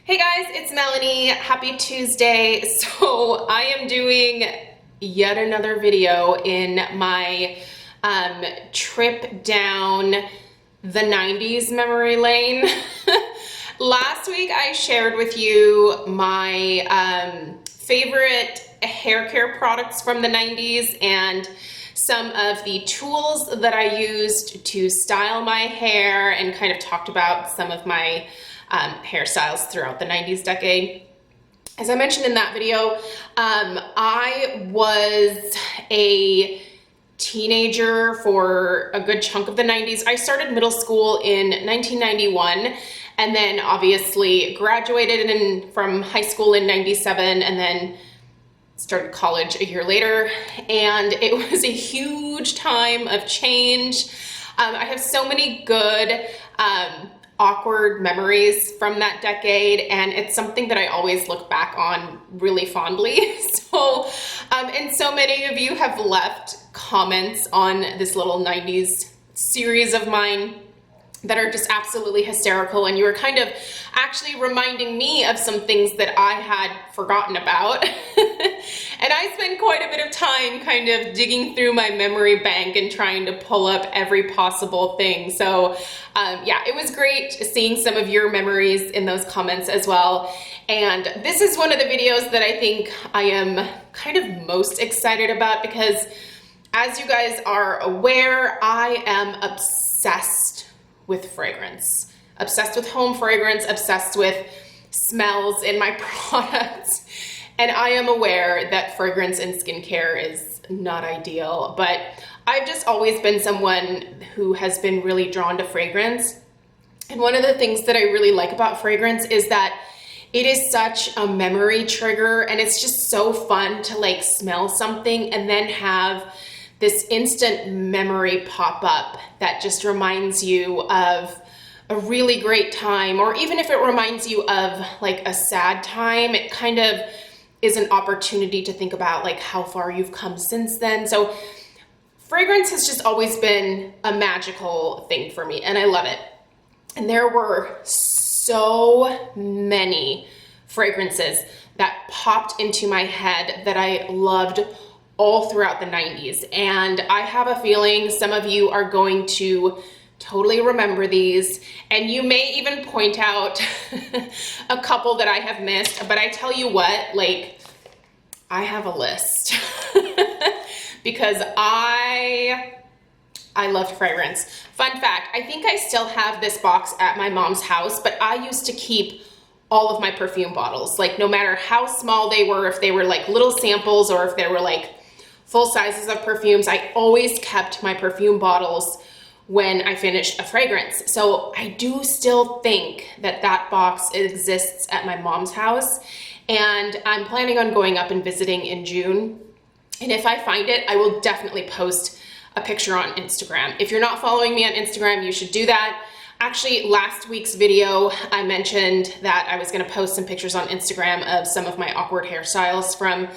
Hey guys, it's Melanie. Happy Tuesday. So I am doing yet another video in my trip down the 90s memory lane. Last week I shared with you my favorite hair care products from the 90s and some of the tools that I used to style my hair, and kind of talked about some of my hairstyles throughout the 90s decade. As I mentioned in that video, I was a teenager for a good chunk of the 90s. I started middle school in 1991 and then obviously graduated from high school in 97 and then started college a year later, and it was a huge time of change. I have so many good awkward memories from that decade, and it's something that I always look back on really fondly. So, and so many of you have left comments on this little 90s series of mine that are just absolutely hysterical, and you were kind of actually reminding me of some things that I had forgotten about. And I spent quite a bit of time kind of digging through my memory bank and trying to pull up every possible thing. So yeah, it was great seeing some of your memories in those comments as well. And this is one of the videos that I think I am kind of most excited about because, as you guys are aware, I am obsessed with fragrance, obsessed with home fragrance, obsessed with smells in my products. And I am aware that fragrance in skincare is not ideal, but I've just always been someone who has been really drawn to fragrance. And one of the things that I really like about fragrance is that it is such a memory trigger, and it's just so fun to like smell something and then have this instant memory pop up that just reminds you of a really great time, or even if it reminds you of like a sad time, it kind of is an opportunity to think about like how far you've come since then. So fragrance has just always been a magical thing for me, and I love it. And there were so many fragrances that popped into my head that I loved all throughout the 90s. And I have a feeling some of you are going to totally remember these, and you may even point out a couple that I have missed, but I tell you what, like, I have a list because I loved fragrance. Fun fact, I think I still have this box at my mom's house, but I used to keep all of my perfume bottles, like no matter how small they were, if they were like little samples or if they were like full sizes of perfumes, I always kept my perfume bottles when I finished a fragrance. So I do still think that that box exists at my mom's house, and I'm planning on going up and visiting in June. And if I find it, I will definitely post a picture on Instagram. If you're not following me on Instagram, you should do that. Actually, last week's video, I mentioned that I was gonna post some pictures on Instagram of some of my awkward hairstyles from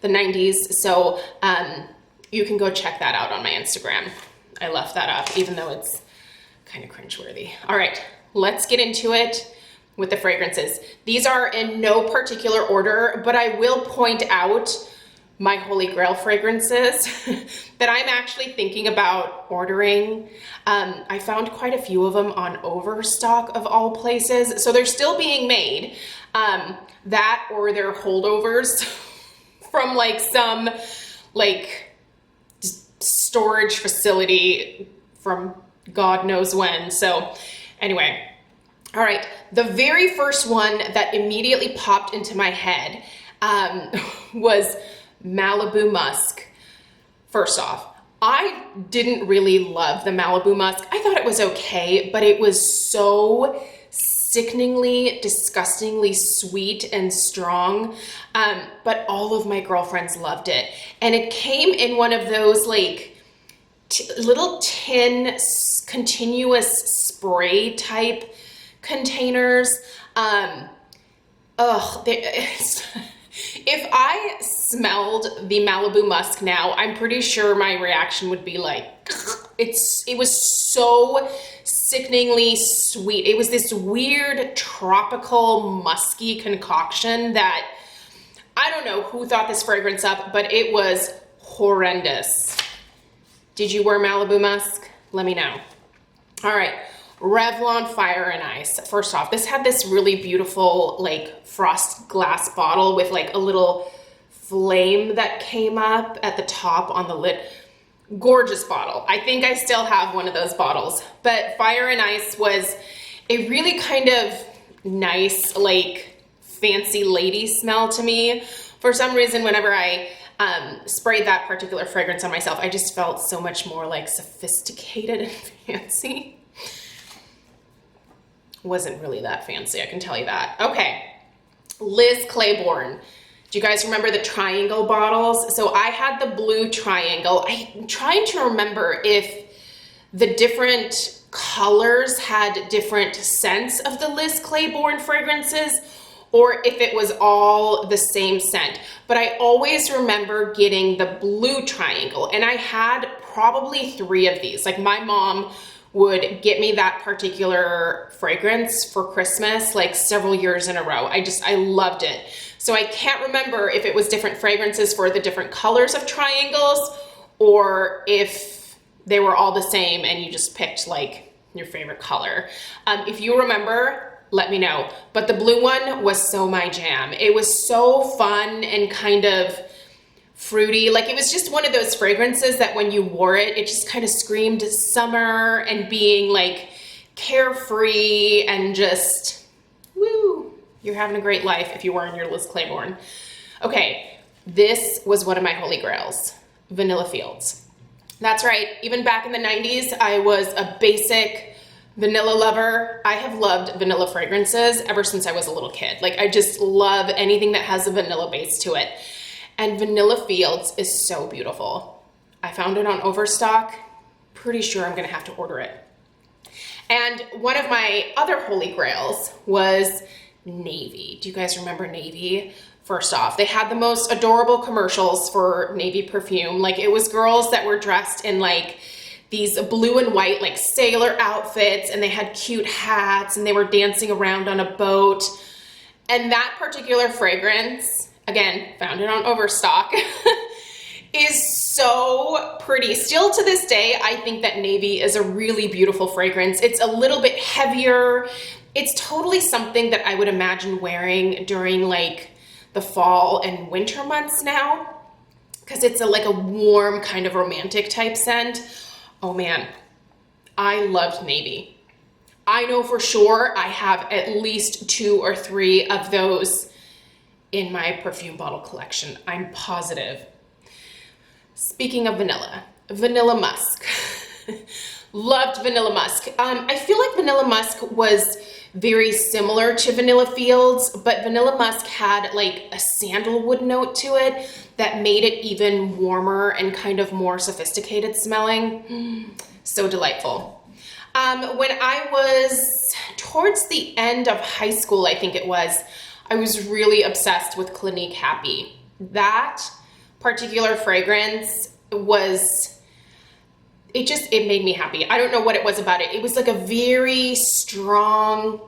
the 90s. So you can go check that out on my Instagram. I left that up, even though it's kind of cringeworthy. All right, let's get into it with the fragrances. These are in no particular order, but I will point out my holy grail fragrances that I'm actually thinking about ordering. I found quite a few of them on Overstock of all places. So they're still being made, that or they're holdovers from like some like storage facility from God knows when. So anyway, all right, the very first one that immediately popped into my head was Malibu Musk. First off, I didn't really love the Malibu Musk. I thought it was okay, but it was so sickeningly, disgustingly sweet and strong. But all of my girlfriends loved it. And it came in one of those like little tin continuous spray type containers. If I smelled the Malibu Musk now, I'm pretty sure my reaction would be like, it was so sickeningly sweet. It was this weird tropical musky concoction that I don't know who thought this fragrance up, but it was horrendous. Did you wear Malibu Musk? Let me know. All right, Revlon Fire and Ice. First off, this had this really beautiful like frost glass bottle with like a little flame that came up at the top on the lid. Gorgeous bottle. I think I still have one of those bottles, but Fire and Ice was a really kind of nice, like fancy lady smell to me. For some reason, whenever I sprayed that particular fragrance on myself, I just felt so much more like sophisticated and fancy. Wasn't really that fancy, I can tell you that. Okay, Liz Claiborne. Do you guys remember the triangle bottles? So I had the blue triangle. I'm trying to remember if the different colors had different scents of the Liz Claiborne fragrances or if it was all the same scent. But I always remember getting the blue triangle, and I had probably 3 of these. Like my mom would get me that particular fragrance for Christmas like several years in a row. I loved it. So I can't remember if it was different fragrances for the different colors of triangles or if they were all the same and you just picked like your favorite color. If you remember, let me know. But the blue one was so my jam. It was so fun and kind of fruity. Like it was just one of those fragrances that when you wore it, it just kind of screamed summer and being like carefree and just woo, you're having a great life if you're wearing your Liz Claiborne. Okay, this was one of my holy grails, Vanilla Fields. That's right, even back in the 90s, I was a basic vanilla lover. I have loved vanilla fragrances ever since I was a little kid. Like I just love anything that has a vanilla base to it. And Vanilla Fields is so beautiful. I found it on Overstock. Pretty sure I'm gonna have to order it. And one of my other holy grails was Navy. Do you guys remember Navy? First off, they had the most adorable commercials for Navy perfume. Like it was girls that were dressed in like these blue and white like sailor outfits, and they had cute hats, and they were dancing around on a boat. And that particular fragrance, again, found it on Overstock, is so pretty. Still to this day, I think that Navy is a really beautiful fragrance. It's a little bit heavier. It's totally something that I would imagine wearing during like the fall and winter months now, because it's like a warm kind of romantic type scent. Oh man, I loved Navy. I know for sure I have at least 2 or 3 of those in my perfume bottle collection. I'm positive. Speaking of vanilla, Vanilla Musk. Loved Vanilla Musk. I feel like Vanilla Musk was very similar to Vanilla Fields, but Vanilla Musk had like a sandalwood note to it that made it even warmer and kind of more sophisticated smelling. So delightful. When I was towards the end of high school, I think it was, I was really obsessed with Clinique Happy. That particular fragrance was, it made me happy. I don't know what it was about it. It was like a very strong,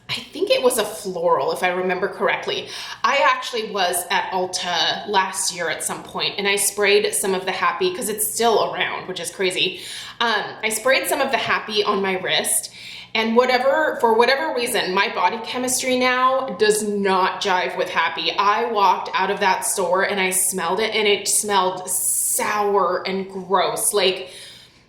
I think it was a floral, if I remember correctly. I actually was at Ulta last year at some point, and I sprayed some of the Happy, because it's still around, which is crazy. I sprayed some of the Happy on my wrist, and for whatever reason, my body chemistry now does not jive with Happy. I walked out of that store and I smelled it, and it smelled sour and gross. Like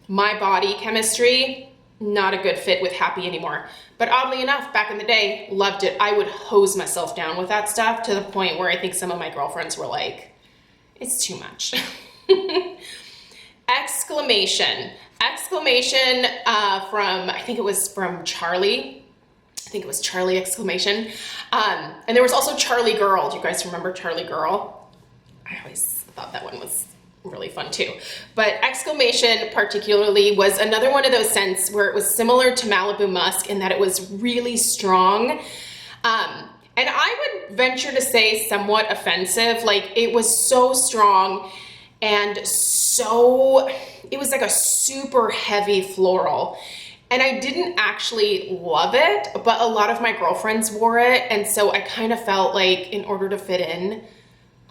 my body chemistry, not a good fit with Happy anymore. But oddly enough, back in the day, loved it. I would hose myself down with that stuff to the point where I think some of my girlfriends were like, it's too much. Exclamation from, I think it was from Charlie. I think it was Charlie exclamation. And there was also Charlie Girl. Do you guys remember Charlie Girl? I always thought that one was really fun too. But exclamation particularly was another one of those scents where it was similar to Malibu Musk in that it was really strong. And I would venture to say somewhat offensive. Like it was so strong and so, it was like a super heavy floral. And I didn't actually love it, but a lot of my girlfriends wore it. And so I kind of felt like in order to fit in,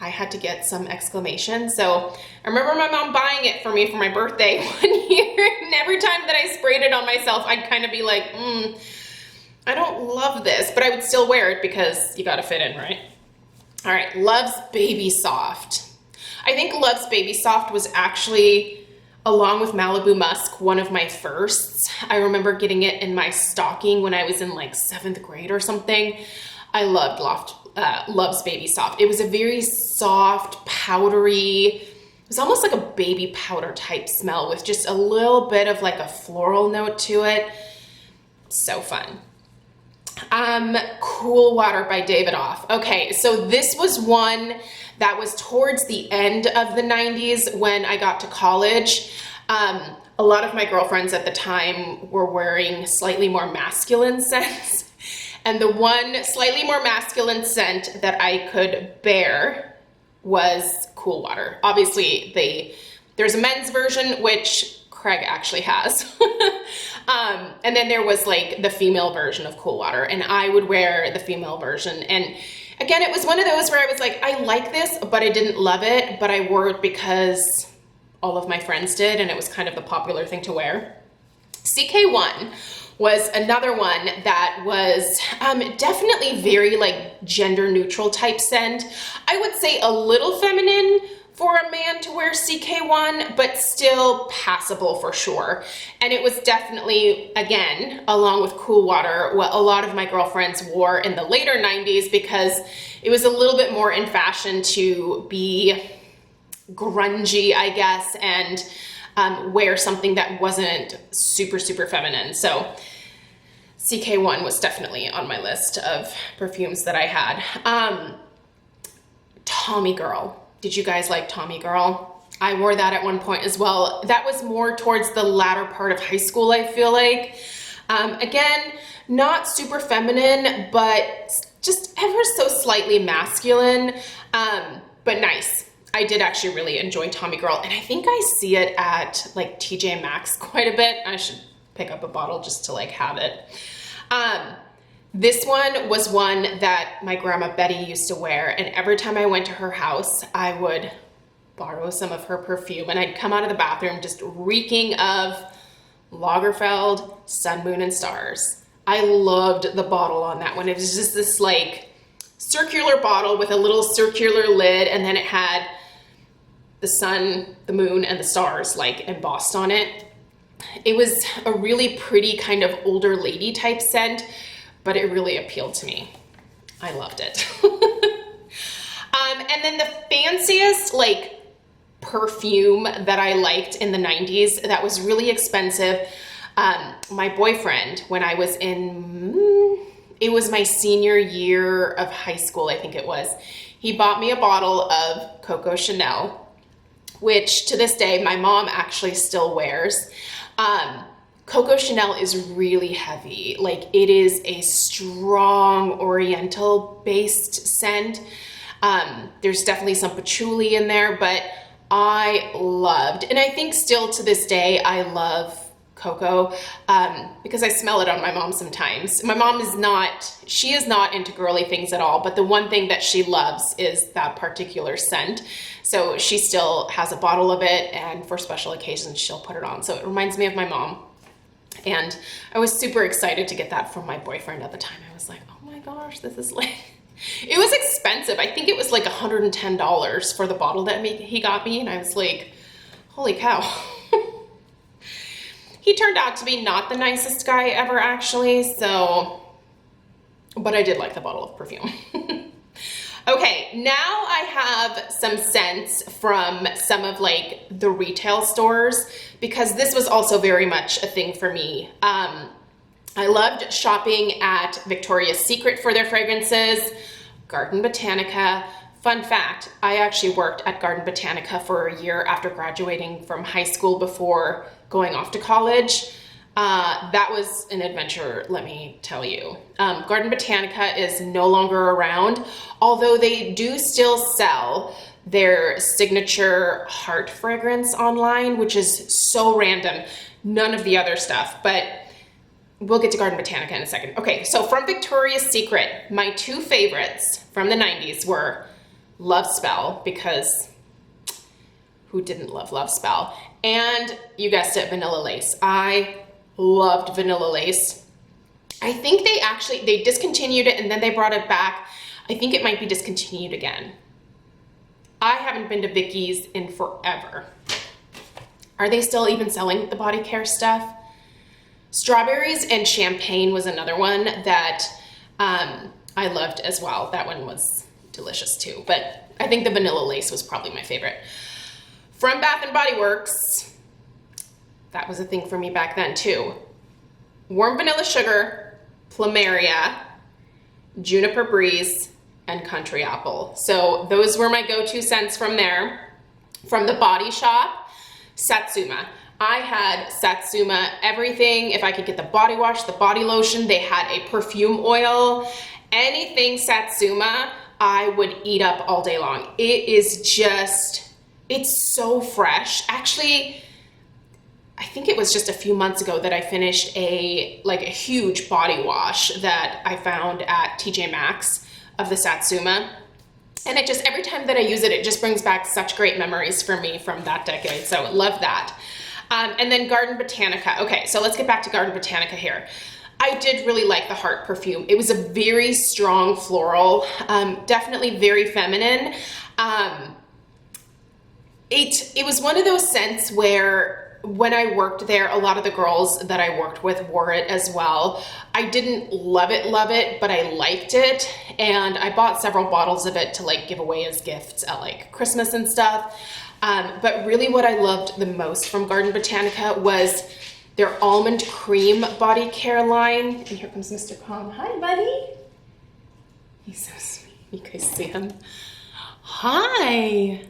I had to get some exclamation. So I remember my mom buying it for me for my birthday one year. And every time that I sprayed it on myself, I'd kind of be like, I don't love this, but I would still wear it because you gotta fit in, right? All right, Love's Baby Soft. I think Love's Baby Soft was actually, along with Malibu Musk, one of my firsts. I remember getting it in my stocking when I was in like 7th grade or something. I loved Love's Baby Soft. It was a very soft, powdery, it was almost like a baby powder type smell with just a little bit of like a floral note to it. So fun. Cool Water by David Off. Okay, so this was one that was towards the end of the 90s when I got to college. A lot of my girlfriends at the time were wearing slightly more masculine scents. And the one slightly more masculine scent that I could bear was Cool Water. Obviously, there's a men's version, which Craig actually has. And then there was like the female version of Cool Water, and I would wear the female version. And again, it was one of those where I was like, I like this, but I didn't love it, but I wore it because all of my friends did, and it was kind of the popular thing to wear. CK1 was another one that was definitely very like gender neutral type scent. I would say a little feminine for a man to wear CK1, but still passable for sure. And it was definitely, again, along with Cool Water, what a lot of my girlfriends wore in the later 90s because it was a little bit more in fashion to be grungy, I guess, and wear something that wasn't super, super feminine. So CK1 was definitely on my list of perfumes that I had. Tommy Girl. Did you guys like Tommy Girl? I wore that at one point as well. That was more towards the latter part of high school, I feel like. Again, not super feminine, but just ever so slightly masculine, but nice. I did actually really enjoy Tommy Girl, and I think I see it at like TJ Maxx quite a bit. I should pick up a bottle just to like have it. This one was one that my grandma Betty used to wear, and every time I went to her house, I would borrow some of her perfume, and I'd come out of the bathroom just reeking of Lagerfeld, Sun, Moon, and Stars. I loved the bottle on that one. It was just this like circular bottle with a little circular lid, and then it had the sun, the moon, and the stars like embossed on it. It was a really pretty kind of older lady type scent, but it really appealed to me. I loved it. And then the fanciest like perfume that I liked in the 90s that was really expensive, my boyfriend, when I was it was my senior year of high school, I think it was, he bought me a bottle of Coco Chanel, which to this day, my mom actually still wears. Coco Chanel is really heavy. Like it is a strong oriental based scent. There's definitely some patchouli in there, but I loved, and I think still to this day, I love Coco because I smell it on my mom sometimes. My mom she is not into girly things at all, but the one thing that she loves is that particular scent. So she still has a bottle of it, and for special occasions, she'll put it on. So it reminds me of my mom. And I was super excited to get that from my boyfriend at the time. I was like, oh my gosh, this is like, it was expensive. I think it was like $110 for the bottle that he got me. And I was like, holy cow. He turned out to be not the nicest guy ever, actually. So, but I did like the bottle of perfume. Okay, now I have some scents from some of like the retail stores because this was also very much a thing for me. I loved shopping at Victoria's Secret for their fragrances, Garden Botanica. Fun fact, I actually worked at Garden Botanica for a year after graduating from high school before going off to college. That was an adventure, let me tell you. Garden Botanica is no longer around, although they do still sell their signature heart fragrance online, which is so random. None of the other stuff, but we'll get to Garden Botanica in a second. Okay, so from Victoria's Secret, my two favorites from the 90s were Love Spell, because who didn't love Love Spell? And you guessed it, Vanilla Lace. I loved Vanilla Lace. I think they discontinued it and then they brought it back. I think it might be discontinued again. I haven't been to Vicky's in forever. Are they still even selling the body care stuff? Strawberries and Champagne was another one that I loved as well. That one was delicious too, but I think the Vanilla Lace was probably my favorite. From Bath & Body Works, that was a thing for me back then too. Warm Vanilla Sugar, Plumeria, Juniper Breeze, and Country Apple. So those were my go-to scents from there. From the Body Shop, Satsuma. I had Satsuma everything. If I could get the body wash, the body lotion, they had a perfume oil, anything Satsuma, I would eat up all day long. It is just, it's so fresh. Actually, I think it was just a few months ago that I finished a huge body wash that I found at TJ Maxx of the Satsuma. And it just, every time that I use it, it just brings back such great memories for me from that decade. So love that. And then Garden Botanica. Okay, so let's get back to Garden Botanica here. I did really like the Heart perfume. It was a very strong floral, definitely very feminine. It was one of those scents where when I worked there, a lot of the girls that I worked with wore it as well. I didn't love it, but I liked it. And I bought several bottles of it to like give away as gifts at like Christmas and stuff. But really what I loved the most from Garden Botanica was their almond cream body care line. And here comes Mr. Kong. Hi, buddy. He's so sweet. You guys see him? Hi.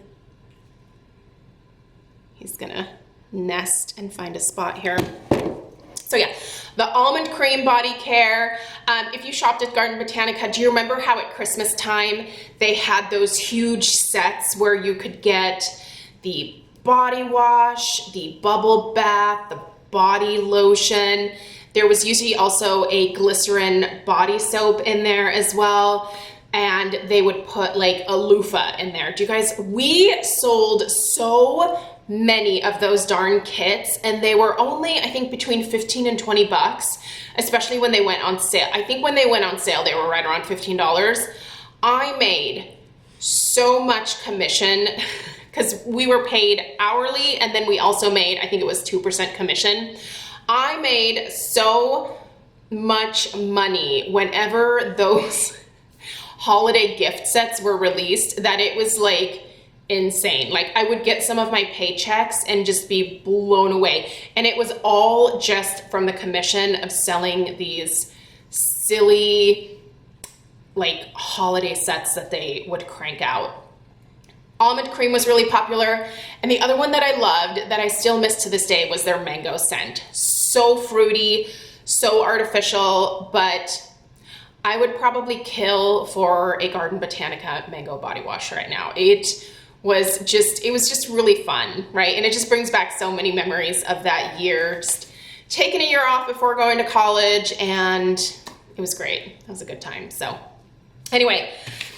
He's gonna nest and find a spot here. So yeah, the almond cream body care. If you shopped at Garden Botanica, do you remember how at Christmas time they had those huge sets where you could get the body wash, the bubble bath, the body lotion? There was usually also a glycerin body soap in there as well. And they would put like a loofah in there. Do you guys, we sold so many of those darn kits, and they were only, I think, between 15 and 20 bucks, especially when they went on sale. I think when they went on sale, they were right around $15. I made so much commission because we were paid hourly, and then we also made, I think it was 2% commission. I made so much money whenever those holiday gift sets were released that it was like insane. Like I would get some of my paychecks and just be blown away. And it was all just from the commission of selling these silly like holiday sets that they would crank out. Almond cream was really popular. And the other one that I loved that I still miss to this day was their mango scent. So fruity, so artificial, but I would probably kill for a Garden Botanica mango body wash right now. It was just really fun, right? And it just brings back so many memories of that year, just taking a year off before going to college, and it was great. It was a good time. So anyway,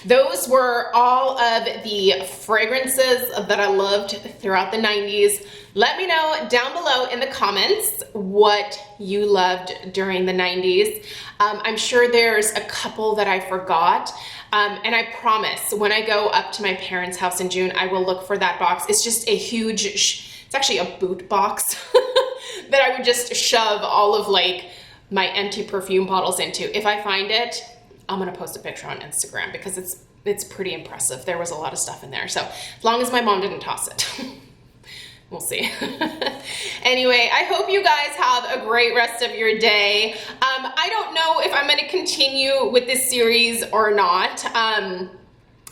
those were all of the fragrances that I loved throughout the 90s. Let me know down below in the comments what you loved during the 90s. I'm sure there's a couple that I forgot. And I promise when I go up to my parents' house in June, I will look for that box. It's just a huge, it's actually a boot box that I would just shove all of like my empty perfume bottles into. If I find it, I'm gonna post a picture on Instagram because it's pretty impressive. There was a lot of stuff in there. So as long as my mom didn't toss it. We'll see. Anyway, I hope you guys have a great rest of your day. I don't know if I'm going to continue with this series or not. I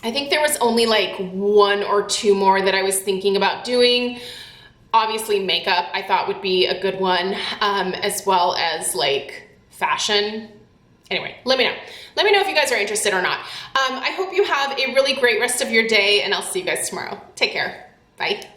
think there was only like 1 or 2 more that I was thinking about doing. Obviously makeup I thought would be a good one, as well as like fashion. Anyway, let me know. Let me know if you guys are interested or not. I hope you have a really great rest of your day, and I'll see you guys tomorrow. Take care. Bye.